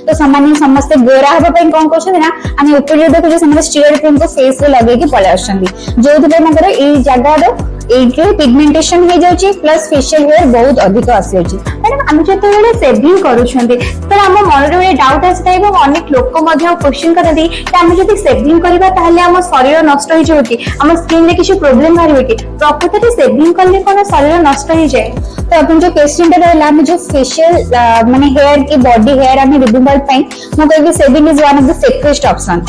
तो सामान्य समस्त गोरा हबा पई कोन करछन ना आमे ऊपर देखो जे स्टीरॉइड क्रीम को फेस रे लगे कि पळे आछंदी जो थि ए जगह रो पिगमेंटेशन हो जाउची प्लस फेशियल हेयर बहुत अधिक आसी अछि। मैडम हम जते सेविंग करूछंती तो हम मन रे डाउट आसी थाइबो अनेक लोक मध्य क्वेश्चन करती कि हम जति सेविंग करबा ताहले हम शरीर नष्ट हो जाउ कि हम स्किन रे किछ प्रॉब्लम बारिबो कि प्रकृति सेविंग करले कोन शरीर नष्ट हो जाए। तो अपन जो क्वेश्चन रहला हम जो फेशियल माने हेयर की बॉडी हेयर हम रिमूवल पई म कहबी shaving is one of the safest option.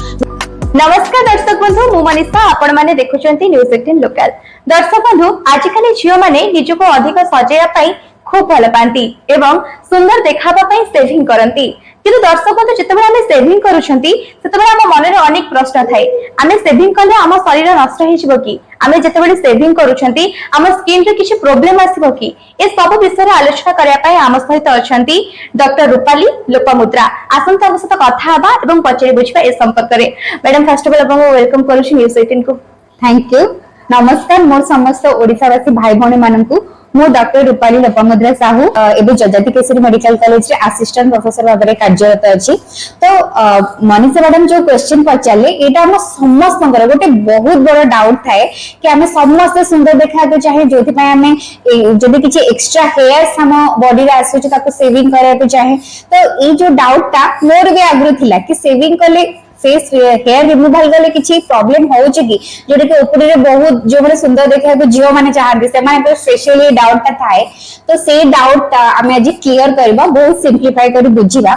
नमस्कार दर्शक बंधु मु मनीषा आपण माने देखुचंती न्यूज 18 लोकल। दर्शक बंधु आजिकाली झियो माने निजको अधिक सजेया पाई खूब भल पांती एवं सुंदर देखाबा पाई सेविंग करंती किंतु दर्शक बंधु जेतेबेले हमें सेविंग करूछंती सेतेबेले हम मन रे अनेक प्रश्न थाए हमें सेविंग करले हम शरीर नष्ट हो जिवो कि हमें जेतेबेले सेविंग करूछंती हम स्किन रे किछ प्रॉब्लम आसीबो कि ए सब विषय रे आलोचना करिया पाई हम सहित अछंती डॉक्टर रूपाली लोपामुद्रा आसंता हम सहित कथा हबा एवं पचरे बुझबा ए संपर्क रे। मैडम फर्स्ट ऑफ ऑल आपको वेलकम करूछी न्यूज 18 को। Thank you. नमस्कार मोर समस्त ओडिसावासी भाई भौणी माननकु मो डॉक्टर रूपाली लोपामुद्रा साहू एबे जजाति केसरी मेडिकल कॉलेज रे असिस्टेंट प्रोफेसर भाबरे कार्यरत अछि। तो मनीषा मैडम जो क्वेश्चन पचाले एटा हम समस्त गोटे बहुत बड़ डाउट थाए कि हमें समस्त सुंदर देखा के चाहे जोथि पय हमें जदी किछि एक्स्ट्रा हेयर्स हम बॉडी रे आसुछि ताको सेविंग करे के चाहे तो ए जो डाउट ता मोर भी आग्रह थिला कि सेविंग करले फेस हेयर रिमूवल गले किछि प्रॉब्लम होउछि कि जोटे के ऊपर रे बहुत जो माने सुंदर देखा को जियो माने चाहନ୍ତି से माने तो स्पेशली डाउट ता थाए तो से डाउट हमें आज क्लियर करबा बहुत सिंपलीफाई करी बुझिबा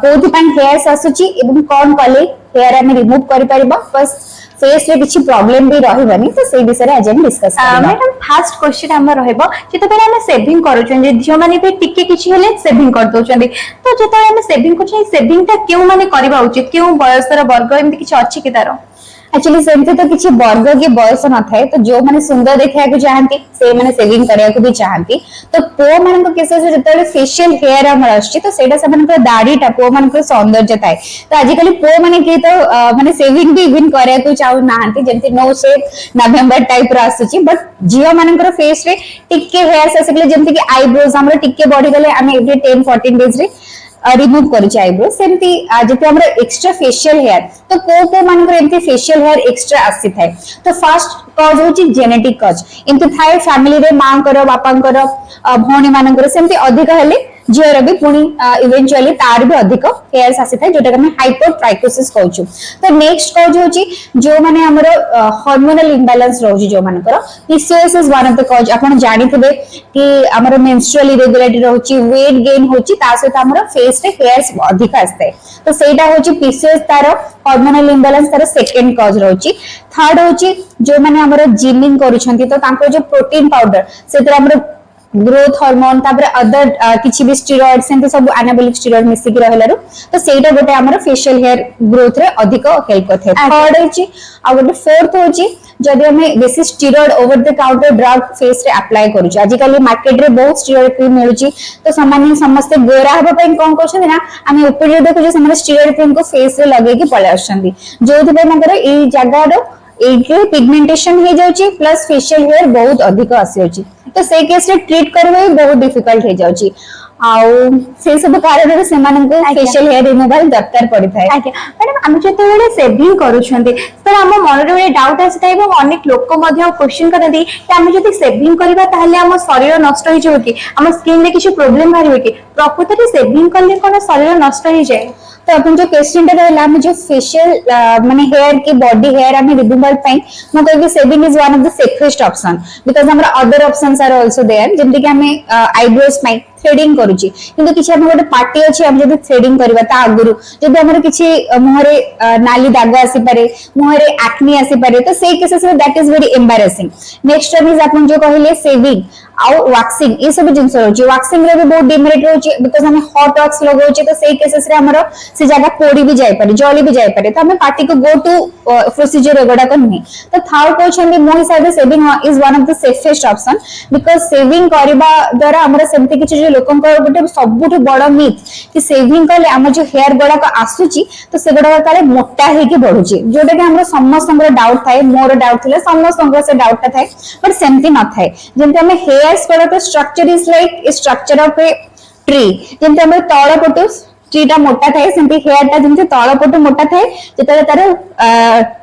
कोथि पय हेयर्स आसुछि एवं कोन कले हेयर हम रिमूव करि परिबा बस फेस रे किछि प्रॉब्लम भी रहबनी तो से विषय रे आज हम डिस्कस करबा। मैडम फर्स्ट क्वेश्चन हमर रहबो जेतेबेले हम सेविंग करूछन जे झियो माने भी टिके किछि हेले सेविंग कर दोछन तो जेतेबेले हम सेविंग करछन सेविंग ता केउ माने करबा उचित केउ बयसर वर्ग एमति किछि अछि कि तारो एक्चुअली सेमते तो किछि वर्ग के बयस न थाए तो जो माने सुंदर देखा को चाहନ୍ତି से माने सेविंग करिया को भी चाहନ୍ତି तो पो मान को केस से जेतेबेले फेशियल हेयर हमर आछि तो सेटा से माने दाढ़ी टा पो मान को सौंदर्य थाए तो आजिकली पो माने के तो माने सेविंग भी इवन करिया को चाहू नाहंती जेंति नो शेप नवंबर टाइप रा आछि बट जियो मानकर फेस रे टिके हेयर्स आसिकले जेंति कि आईब्रोज हमर टिके बॉडी गले हमें एवरी 10-14 डेज रे रिमूव करिछि आईब्रो सेमती जेते हमरा एक्स्ट्रा फेशियल हेयर तो को मानकर एमती फेशियल हेयर एक्स्ट्रा आसी थाए तो फर्स्ट कॉज होची जेनेटिक कॉज एमती थाए फैमिली रे मां कर बापा कर भौणी मानकर सेमती अधिक हेले जियर भी पुनी इवेंचुअली तार भी अधिक हेयर्स आसी थाए जोटा हम हाइपोट्राइकोसिस कहउछु। तो नेक्स्ट कॉज होची जो माने हमर हार्मोनल इंबैलेंस रहउची जो मानकर PCOS is one of the cause आपण जानि थिबे कि हमर मेंस्ट्रुअल इरेगुलरिटी रहउची वेट गेन होची ता सहित हमर फेस रे हेयर्स अधिक आस्ते तो सेटा होची पीसीओएस तार हार्मोनल इंबैलेंस तार सेकंड कॉज रहउची। थर्ड होची जो माने हमर जिमिंग करूछंती तो तांको जो प्रोटीन पाउडर सेतरा हमर ग्रोथ हार्मोन तापर अदर किछि भी स्टेरॉइड सेंते सब एनाबॉलिक स्टेरॉइड मिसी कि रहलारु तो सेटा गोटे हमर फेशियल हेयर ग्रोथ रे अधिक हेल्प करथे। थर्ड होची आ गोटे फोर्थ होची जदि हमें बेसी steroid over the counter drug face रे अप्लाई करूची आजिकल मार्केट रे बहुत स्टेरॉइड क्रीम मिलुची तो सामान्य समस्त गोरा हबा पई कोन करछन ना हमें ऊपर देखो जे समस्त स्टेरॉइड क्रीम को फेस रे लगे कि पळे आछंदी जो थि पे मगर ए जगह रो पिगमेंटेशन हो जाउची प्लस फेशियल हेयर बहुत अधिक आसी होची तो से केस रे ट्रीट करबे बहुत डिफिकल्ट हो जाउची आउ से सब कारण से मानन को फेशियल हेयर रिमूवल दरकार पड़ी थाए। आज्ञा मैडम हम जेतेबेले सेविंग करूछंती तो हम मन रे डाउट आसी थाए एवं अनेक लोक मध्य क्वेश्चन करती कि हम जति सेविंग करबा ताहले हम शरीर नष्ट हो जिवो कि हम स्किन रे किछ प्रॉब्लम बारिबो कि प्रकृति सेविंग करले कोन शरीर नष्ट हो जाए। तो अपन जो क्वेश्चन रहला हम जो फेशियल माने हेयर की बॉडी हेयर हम रिमूवल पई म कहबी shaving is one of the safest option because हमरा other options are also there जेंति कि हमें आईब्रोज पई थ्रेडिंग करूची किंतु किछि हम गोटे पार्टी अछि हम जदी थ्रेडिंग करबा ता आगुरु जदी हमर किछि मुहरे नाली दाग आसी पारे मुहरे एक्ने आसी पारे तो से केसेस में that is very embarrassing. Next one is अपन जो कहिले सेविंग आउ वैक्सिंग ये सब जिंस रोची वैक्सिंग रे भी बहुत डिमेरिट रोची बिकॉज़ हम हॉट वैक्स लगोची तो से केसेस रे हमर से जगह पोड़ी भी जाय पारे जली भी जाय पारे तो हमें पार्टी को गो टू प्रोसीजर एगोडा करनी तो थर्ड क्वेश्चन भी मोर हिसाब से saving is one of the safest option because saving करबा द्वारा हमर सेमति किछि जो लोकंकर गोटे सबुठ बड़ मिथ कि सेविंग कले हम जो हेयर गुडा को आसुची तो से गुडा काले मोटा हे कि बढ़ुची जोटा कि हमर समस्त डाउट थाए मोर डाउट थिले समस्त से डाउट थाए बट सेमति न थाए जेंति हम हेयर्स गुडा structure is like a structure of a tree जेंति हम तळ पटु टा मोटा थाए सेमती हेयर टा जेमती तळ पटु मोटा थाए जेतले तार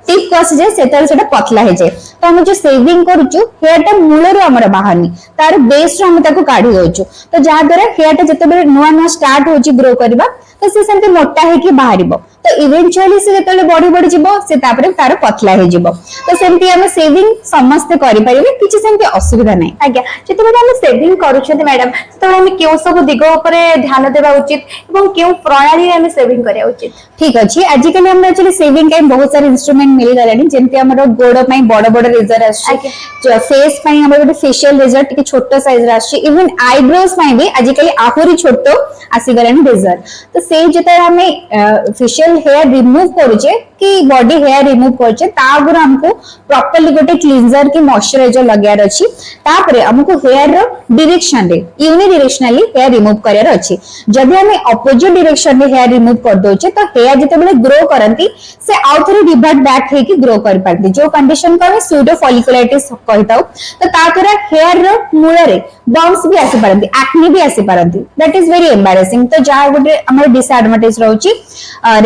टिप कस जे सेतले सेटा पतला हे जाय तो हम जो सेविंग करूचु हेयर टा मूलरो हमर बाहरनी तार बेस रो हम ताको काढी होचु तो जहा द्वारा हेयर टा जतबे नुवा नुवा स्टार्ट होची ग्रो करबा तो से सेमती मोटा हे कि बाहरिबो तो इवेंचुअली से जतले बॉडी बॉडी जिवो से तापरे तार पतला हे जिवो तो सेमती हम सेविंग समस्त करि परिबे किछि सेमती असुविधा नै आज्ञा जेतेबेले हम सेविंग करूछन्ते मैडम तो हम केउ सब दिग ऊपर ध्यान देबा उचित एवं केउ प्रणाली रे हम सेविंग करिया उचित ठीक अछि आजिकल हम एक्चुअली सेविंग टाइम बहुत सारे इंस्ट्रूमेंट मिल गलानी जेमती हमर गोड़ पई बड़ बड़ रेजर आछि जो फेस पई हमर गोटे फेशियल रेजर टिके छोटो साइज रा आछि इवन आईब्रोज पई भी आजिकल आहुरी छोटो आसी गलानी रेजर तो से जते हमें फेशियल हेयर रिमूव करूचे कि बॉडी हेयर रिमूव करछे ता आगुर हमको प्रॉपर्ली गोटे क्लींजर की मॉइस्चराइजर लगार अछि तापरे हमको हेयर रो डायरेक्शन रे यूनि डायरेक्शनली हेयर रिमूव करार अछि जदि हमें अपोजिट डायरेक्शन रे हेयर रिमूव कर दोचे तो हेयर जतेबेले ग्रो करंती से आउथरे रिवर्ट बैक हे कि ग्रो कर पारती जो कंडीशन को हमें सूडो फॉलिकुलाइटिस कहताउ तो ता द्वारा हेयर रो मूल रे बम्स भी आसी पारंती एक्ने भी आसी पारंती दैट इज वेरी एम्बारेसिंग तो जा गोटे हमर डिसएडवांटेज रहउची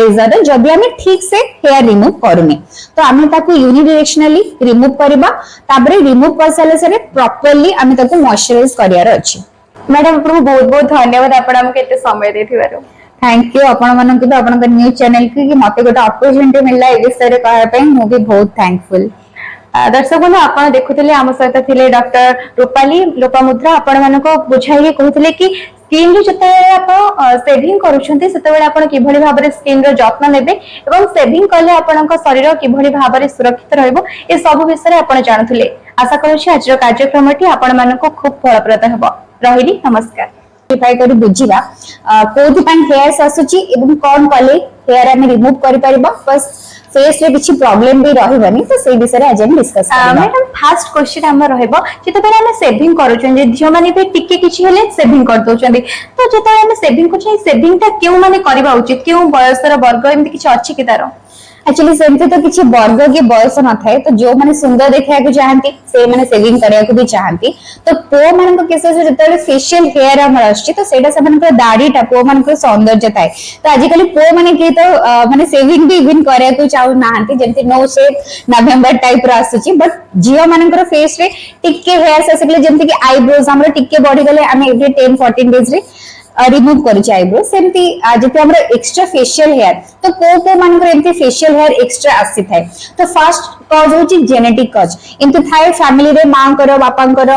रेजर जदि हमें ठीक से हेयर रिमूव करूनी तो हमें ताको यूनिडायरेक्शनली रिमूव करबा ताबरे रिमूव कर साले से प्रॉपर्ली हमें ताको मॉइस्चराइज करियार अछि मैडम आपको बहुत बहुत धन्यवाद आपण हमके एते समय देथिबारो थैंक यू आपण मन के आपण न्यूज चैनल की मते गोटे अपॉर्चुनिटी मिलला ए विषय रे कहया पई मु भी बहुत थैंकफुल दर्शक बंधु आपण देखुथिले हम सहित थिले डॉक्टर रूपाली लोपामुद्रा आपण मानको बुझाई कहउथिले कि स्किन रो जते आपण सेविंग करूछन्ते सेतेबेले आपण किभଳି भाबरे स्किन रो जत्न नेबे एवं सेविंग करले आपणक शरीर किभଳି भाबरे सुरक्षित रहइबो ए सब विषय रे आपण जानुथिले आशा करूछि आज रो कार्यक्रमटी आपण मानको खूब फलप्रद हेबो रहिली नमस्कार ट्राई करी बुझिबा कोथि पई हेयर्स आसुची एवं कोन कले हेयर हम रिमूव करि परिबा बस फेस रे किछि प्रॉब्लम भी रहबनी तो सेही विषय रे आज हम डिस्कस करबा मैडम फर्स्ट क्वेश्चन हमर रहइबो जेतेबेले हम सेविंग करूछन जे झियो माने भी टिके किछि हेले सेविंग कर दोछन्ती तो जेतेबेले हम सेविंग करछन सेविंग ता केउ माने करबा उचित केउ बयसर वर्ग एमति किछि अछि कि तारो एक्चुअली सेमती तो किछि वर्ग के बयस न थाए तो जो माने सुंदर देखिया को चाहंती से माने सेविंग करिया को भी चाहंती तो पो मान को केस से जतले फेशियल हेयर हमर आछि तो सेटा सब को दाढ़ी टा पो मान को सौंदर्य थाए तो आजिकली पो माने के तो माने सेविंग भी इवन करिया को चाहू नाहंती जेंति नो शेप नवंबर टाइप रा आछि बट जियो मानकर फेस रे टिके हेयर्स आसिकले जेंति कि आईब्रोज हमर टिके बढ़ी गले हम एवरी 10-14 डेज रे रिमूव करूचे आईब्रो सेमती जते हमर एक्स्ट्रा फेशियल हेयर तो को मानकर एमती फेशियल हेयर एक्स्ट्रा आसी थाए तो फर्स्ट कॉज होची जेनेटिक कॉज एमती थाए फैमिली रे मां कर बापा कर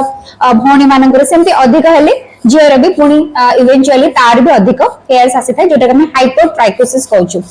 भौणी मानकर सेमती अधिक हेले जियर भी पुनी इवेंचुअली तार भी अधिक हेयर्स आसी थाए जोटा हम हाइपोट्राइकोसिस कहउछु